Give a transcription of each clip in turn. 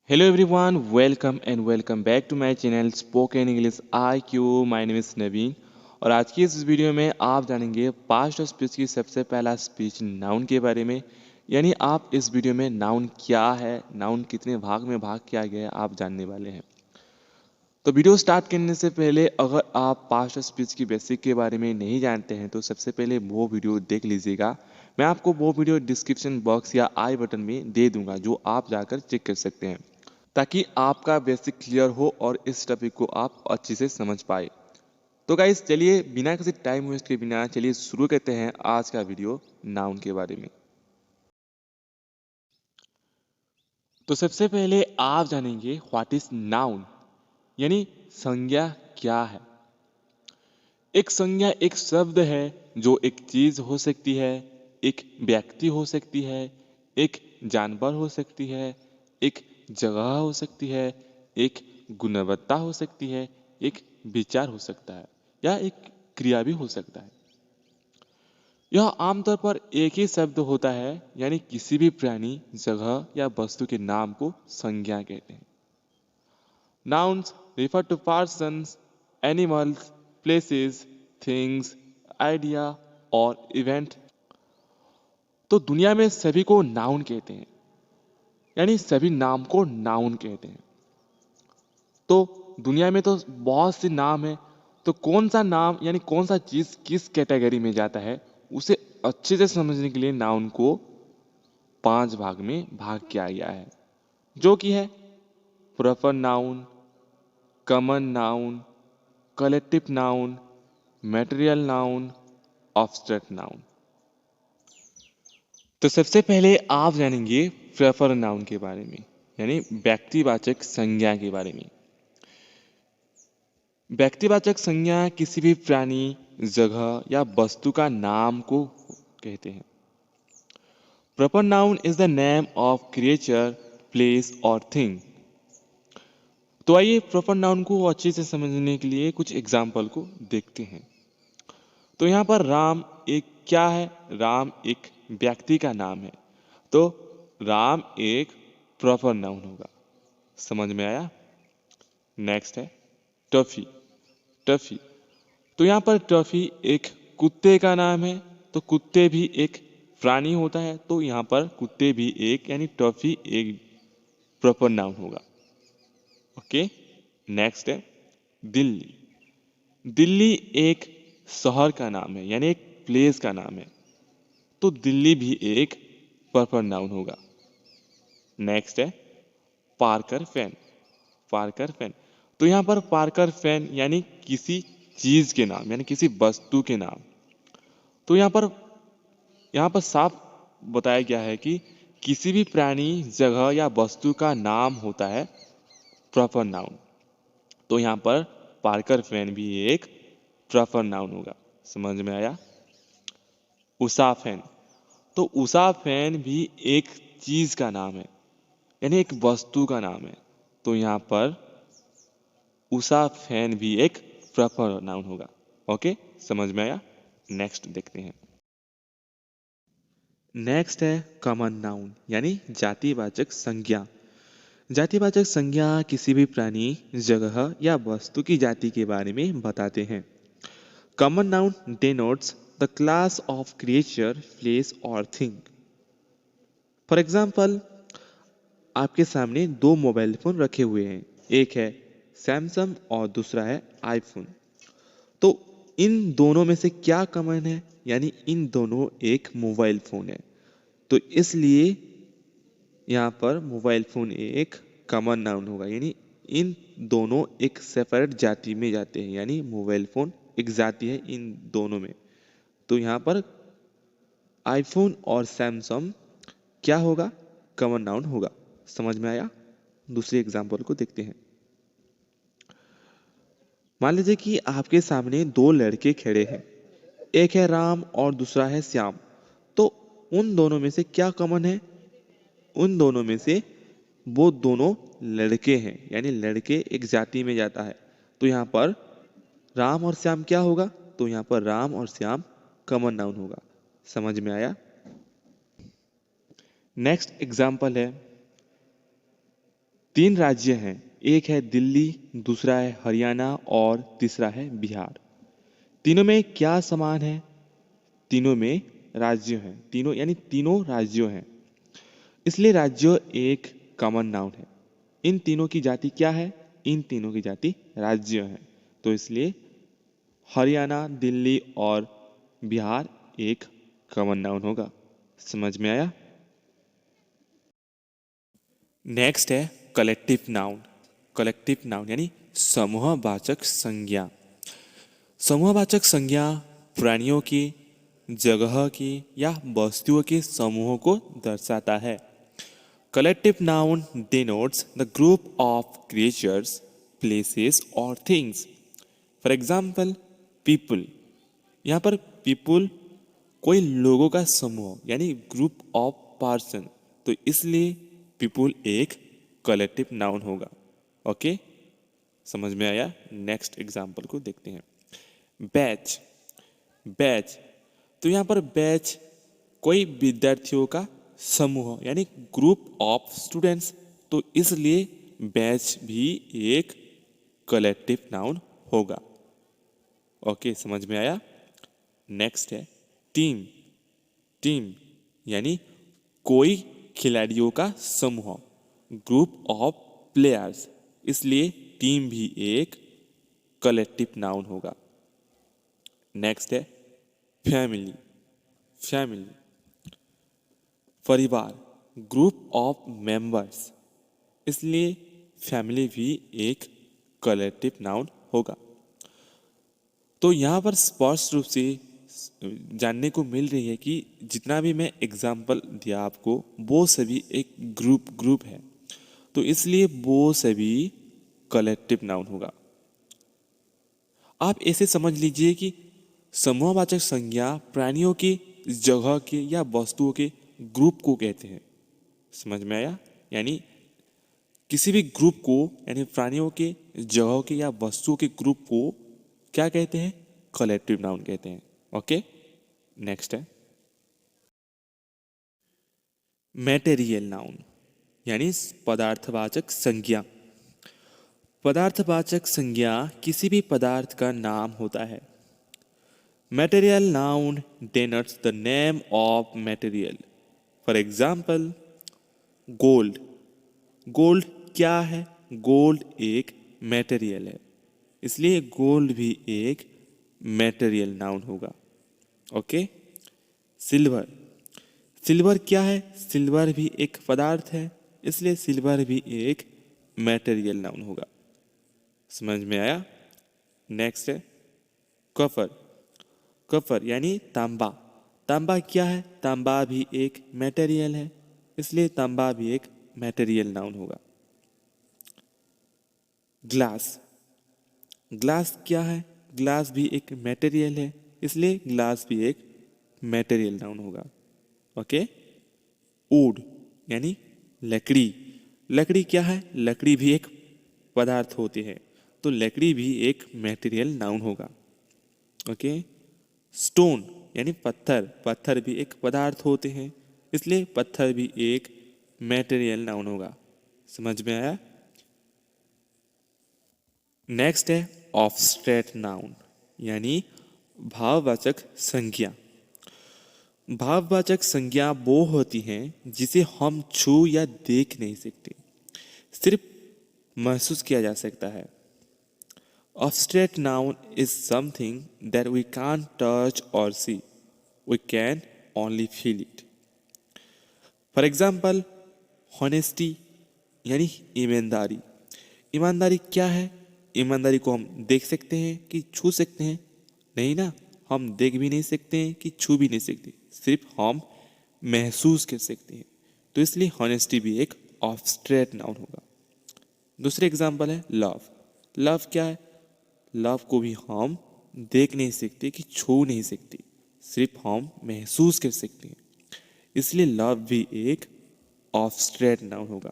Hello everyone, welcome and welcome back to my channel Spoken English IQ. My name is नवीन और आज की इस video में आप जानेंगे पास्ट स्पीच की सबसे पहला स्पीच नाउन के बारे में। यानी आप इस वीडियो में नाउन क्या है, नाउन कितने भाग में भाग किया गया है, आप जानने वाले हैं। तो वीडियो स्टार्ट करने से पहले अगर आप पास्ट स्पीच की बेसिक के बारे में नहीं जानते हैं तो सबसे पहले वो वीडियो देख लीजिएगा। मैं आपको वो वीडियो डिस्क्रिप्शन बॉक्स या आई बटन में दे दूंगा जो आप जाकर चेक कर सकते हैं ताकि आपका बेसिक क्लियर हो और इस टॉपिक को आप अच्छे से समझ पाए। तो गाइस चलिए बिना किसी टाइम वेस्ट के बिना चलिए शुरू करते हैं आज का वीडियो नाउन के बारे में। तो सबसे पहले आप जानेंगे व्हाट इज नाउन, यानी संज्ञा क्या है। एक संज्ञा एक शब्द है जो एक चीज हो सकती है, एक व्यक्ति हो सकती है, एक जानवर हो सकती है, एक जगह हो सकती है, एक गुणवत्ता हो सकती है, एक विचार हो सकता है या एक क्रिया भी हो सकता है। यह आमतौर पर एक ही शब्द होता है, यानी किसी भी प्राणी, जगह या वस्तु के नाम को संज्ञा कहते हैं। Nouns refer to persons, animals, places, things, idea और event। तो दुनिया में सभी को नाउन कहते हैं, यानी सभी नाम को नाउन कहते हैं। तो दुनिया में तो बहुत सी नाम है, तो कौन सा नाम यानी कौन सा चीज किस कैटेगरी में जाता है उसे अच्छे से समझने के लिए नाउन को 5 भाग में भाग किया गया है, जो कि है proper noun, common noun, collective noun, material noun, obstruct noun. तो सबसे पहले आप जानेंगे प्रेफर नाउन के बारे में, यानी व्यक्तिवाचक संज्ञा के बारे में। व्यक्तिवाचक संज्ञा किसी भी प्राणी, जगह या वस्तु का नाम को कहते हैं। Proper noun is the name of creature, place और थिंग। तो आइए प्रॉपर नाउन को अच्छे से समझने के लिए कुछ एग्जाम्पल को देखते हैं। तो यहाँ पर राम एक क्या है? राम एक व्यक्ति का नाम है, तो राम एक प्रॉपर नाउन होगा। समझ में आया? नेक्स्ट है टॉफी। टॉफी, तो यहाँ पर टॉफी एक कुत्ते का नाम है, तो कुत्ते भी एक प्राणी होता है, तो यहाँ पर कुत्ते भी एक यानी टॉफी एक प्रॉपर नाउन होगा। ओके, नेक्स्ट है दिल्ली। दिल्ली एक शहर का नाम है, यानी एक प्लेस का नाम है, तो दिल्ली भी एक प्रॉपर नाउन होगा। नेक्स्ट है पार्कर फैन। पार्कर फैन, तो यहाँ पर पार्कर फैन यानी किसी चीज के नाम, यानी किसी वस्तु के नाम। तो यहाँ पर साफ बताया गया है कि किसी भी प्राणी, जगह या वस्तु का नाम होता है प्रॉपर नाउन। तो यहाँ पर पार्कर फैन भी एक प्रॉपर नाउन होगा। समझ में आया? उषा फैन, तो उषा फैन भी एक चीज का नाम है, यानी एक वस्तु का नाम है, तो यहाँ पर उषा फैन भी एक प्रॉपर नाउन होगा। ओके, समझ में आया? नेक्स्ट देखते हैं। नेक्स्ट है कॉमन नाउन, यानी जातिवाचक संज्ञा। जातिवाचक संज्ञा किसी भी प्राणी, जगह या वस्तु की जाति के बारे में बताते हैं। Common noun denotes the class of creature, place or thing. For example, आपके सामने दो मोबाइल फोन रखे हुए हैं, एक है सैमसंग और दूसरा है आईफोन। तो इन दोनों में से क्या कॉमन है? यानी इन दोनों एक मोबाइल फोन है, तो इसलिए यहाँ पर मोबाइल फोन एक कॉमन नाउन होगा, यानी इन दोनों एक सेपरेट जाति में जाते हैं, यानी मोबाइल फोन एक जाति है इन दोनों में। तो यहाँ पर आईफोन और सैमसंग क्या होगा? कॉमन नाउन होगा। समझ में आया? दूसरी एग्जांपल को देखते हैं। मान लीजिए कि आपके सामने दो लड़के खड़े हैं, एक है राम और दूसरा है श्याम। तो उन दोनों में से क्या कॉमन है? उन दोनों में से वो दोनों लड़के हैं, यानी लड़के एक जाति में जाता है, तो यहाँ पर राम और श्याम क्या होगा? तो यहाँ पर राम और श्याम कॉमन नाउन होगा। समझ में आया? नेक्स्ट एग्जाम्पल है तीन राज्य हैं, एक है दिल्ली, दूसरा है हरियाणा और तीसरा है बिहार। तीनों में क्या समान है? तीनों में राज्य हैं, तीनों यानी तीनों राज्यों हैं, इसलिए राज्य एक कॉमन नाउन है। इन तीनों की जाति क्या है? इन तीनों की जाति राज्य है, तो इसलिए हरियाणा, दिल्ली और बिहार एक कॉमन नाउन होगा। समझ में आया? नेक्स्ट है कलेक्टिव नाउन। कलेक्टिव नाउन यानी समूहवाचक संज्ञा। समूहवाचक संज्ञा प्राणियों की, जगह की या वस्तुओं के समूहों को दर्शाता है। Collective noun denotes the group of creatures, places or things. For example, people. यहाँ पर people कोई लोगों का समूह यानी ग्रुप ऑफ पर्सन, तो इसलिए people एक कलेक्टिव नाउन होगा। ओके, समझ में आया? नेक्स्ट एग्जाम्पल को देखते हैं। बैच। बैच, तो यहाँ पर बैच कोई विद्यार्थियों का समूह यानी ग्रुप ऑफ स्टूडेंट्स, तो इसलिए बैच भी एक कलेक्टिव नाउन होगा। ओके, समझ में आया? नेक्स्ट है टीम। टीम यानी कोई खिलाड़ियों का समूह, ग्रुप ऑफ प्लेयर्स, इसलिए टीम भी एक कलेक्टिव नाउन होगा। नेक्स्ट है फैमिली। फैमिली परिवार, ग्रुप ऑफ मेंबर्स, इसलिए फैमिली भी एक कलेक्टिव नाउन होगा। तो यहाँ पर स्पष्ट रूप से जानने को मिल रही है कि जितना भी मैं एग्जाम्पल दिया आपको, वो सभी एक ग्रुप है, तो इसलिए वो सभी कलेक्टिव नाउन होगा। आप ऐसे समझ लीजिए कि समूहवाचक संज्ञा प्राणियों की, जगह के या वस्तुओं के ग्रुप को कहते हैं। समझ में आया? यानी किसी भी ग्रुप को यानी प्राणियों के, जगह के या वस्तुओं के ग्रुप को क्या कहते हैं? कलेक्टिव नाउन कहते हैं। ओके, नेक्स्ट है मैटेरियल नाउन यानी पदार्थवाचक संज्ञा। पदार्थवाचक संज्ञा किसी भी पदार्थ का नाम होता है। Material noun denotes the name of material. For example, gold. Gold क्या है? गोल्ड एक मटेरियल है, इसलिए गोल्ड भी एक मटेरियल नाउन होगा। Okay, silver. सिल्वर क्या है? सिल्वर भी एक पदार्थ है, इसलिए सिल्वर भी एक मटेरियल नाउन होगा। समझ में आया? नेक्स्ट है कॉपर। कॉपर यानी तांबा। तांबा क्या है? तांबा भी एक मटेरियल है, इसलिए तांबा भी एक मटेरियल नाउन होगा। ग्लास। ग्लास क्या है? ग्लास भी एक मटेरियल है, इसलिए ग्लास भी एक मटेरियल नाउन होगा। ओके, वुड यानी लकड़ी। लकड़ी क्या है? लकड़ी भी एक पदार्थ होती है, तो लकड़ी भी एक मटेरियल नाउन होगा। ओके, स्टोन यानी पत्थर। पत्थर भी एक पदार्थ होते हैं, इसलिए पत्थर भी एक मटेरियल नाउन होगा। समझ में आया? नेक्स्ट है ऑब्स्ट्रैक्ट नाउन यानी भाववाचक संज्ञा। भाववाचक संज्ञा वो होती हैं जिसे हम छू या देख नहीं सकते, सिर्फ महसूस किया जा सकता है। Abstract noun is something that we can't touch or see. We can only feel it. For example, honesty यानी ईमानदारी। ईमानदारी क्या है? ईमानदारी को हम देख सकते हैं कि छू सकते हैं? नहीं ना, हम देख भी नहीं सकते हैं कि छू भी नहीं सकते, सिर्फ हम महसूस कर सकते हैं, तो इसलिए honesty भी एक abstract noun होगा। दूसरे एग्जाम्पल है लव। लव क्या है? लव को भी हम देख नहीं सकते कि छू नहीं सकते, सिर्फ हम महसूस कर सकते हैं, इसलिए लव भी एक ऑब्स्ट्रैक्ट नाउन होगा।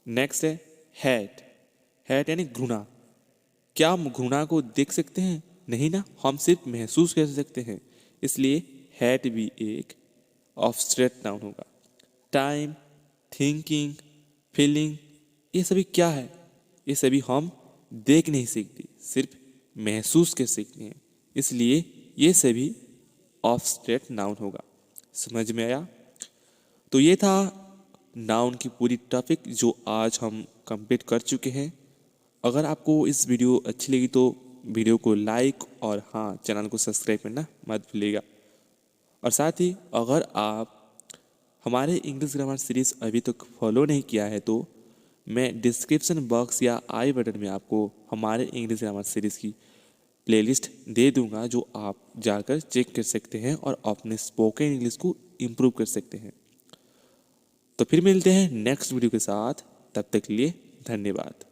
नेक्स्ट है हेट। हेट यानी घृणा। क्या हम घृणा को देख सकते हैं? नहीं ना, हम सिर्फ महसूस कर सकते हैं, इसलिए हेट भी एक ऑब्स्ट्रैक्ट नाउन होगा। टाइम, थिंकिंग, फीलिंग, ये सभी क्या है? ये सभी हम देख नहीं सीखते, सिर्फ महसूस कर सीखते हैं। इसलिए ये सभी ऑब्स्ट्रैक्ट नाउन होगा। समझ में आया? तो ये था नाउन की पूरी टॉपिक जो आज हम कंप्लीट कर चुके हैं। अगर आपको इस वीडियो अच्छी लगी तो वीडियो को लाइक और हाँ, चैनल को सब्सक्राइब करना मत भूलिएगा। और साथ ही अगर आप हमारे इंग्लिश ग्रामर सीरीज़ अभी तक फॉलो नहीं किया है तो मैं डिस्क्रिप्शन बॉक्स या आई बटन में आपको हमारे इंग्लिश ग्रामर सीरीज़ की प्लेलिस्ट दे दूंगा, जो आप जाकर चेक कर सकते हैं और अपने स्पोकन इंग्लिश को इम्प्रूव कर सकते हैं। तो फिर मिलते हैं नेक्स्ट वीडियो के साथ, तब तक के लिए धन्यवाद।